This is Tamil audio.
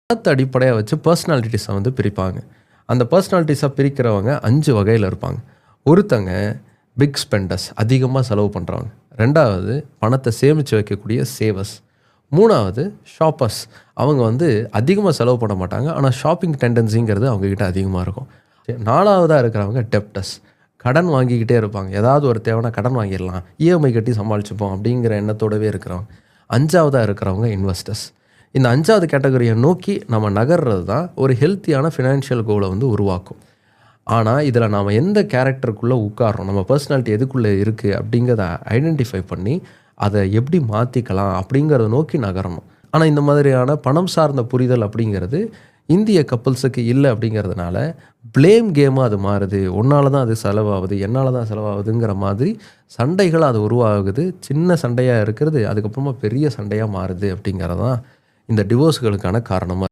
பணத்தை அடிப்படையாக வச்சு பர்சனாலிட்டிஸை வந்து பிரிப்பாங்க. அந்த பர்சனாலிட்டிஸாக பிரிக்கிறவங்க 5 வகையில் இருப்பாங்க. ஒருத்தங்க பிக் ஸ்பெண்டர்ஸ், அதிகமாக செலவு பண்ணுறவங்க. 2வது பணத்தை சேமித்து வைக்கக்கூடிய சேவர்ஸ். 3வது ஷாப்பர்ஸ், அவங்க வந்து அதிகமாக செலவு பண்ண மாட்டாங்க, ஆனால் ஷாப்பிங் டெண்டன்சிங்கிறது அவங்கக்கிட்ட அதிகமாக இருக்கும். 4வதாக இருக்கிறவங்க டெப்டர்ஸ், கடன் வாங்கிக்கிட்டே இருப்பாங்க. ஏதாவது ஒரு தேவைன்னா கடன் வாங்கிடலாம், இஎம்ஐ கட்டி சமாளிச்சுப்போம் அப்படிங்கிற எண்ணத்தோடவே இருக்கிறவங்க. 5வதாக இருக்கிறவங்க இன்வெஸ்டர்ஸ். இந்த 5வது கேட்டகரியை நோக்கி நம்ம நகர்றது தான் ஒரு ஹெல்த்தியான ஃபினான்ஷியல் கோலை வந்து உருவாக்கும். ஆனால் இதில் நாம் எந்த கேரக்டருக்குள்ளே உட்காரோம், நம்ம பர்சனாலிட்டி எதுக்குள்ளே இருக்குது அப்படிங்கிறத ஐடென்டிஃபை பண்ணி அதை எப்படி மாற்றிக்கலாம் அப்படிங்கிறத நோக்கி நகரணும். ஆனால் இந்த மாதிரியான பணம் சார்ந்த புரிதல் அப்படிங்கிறது இந்திய கப்புள்ஸுக்கு இல்லை. அப்படிங்கிறதுனால ப்ளேம் கேமாக அது மாறுது. உன்னால தான் அது செலவாகுது, என்னால் தான் செலவாகுதுங்கிற மாதிரி சண்டைகள் அது உருவாகுது. சின்ன சண்டையாக இருக்கிறது அதுக்கப்புறமா பெரிய சண்டையாக மாறுது. அப்படிங்கிறது தான் இந்த டிவோர்ஸ்களுக்கான காரணமாக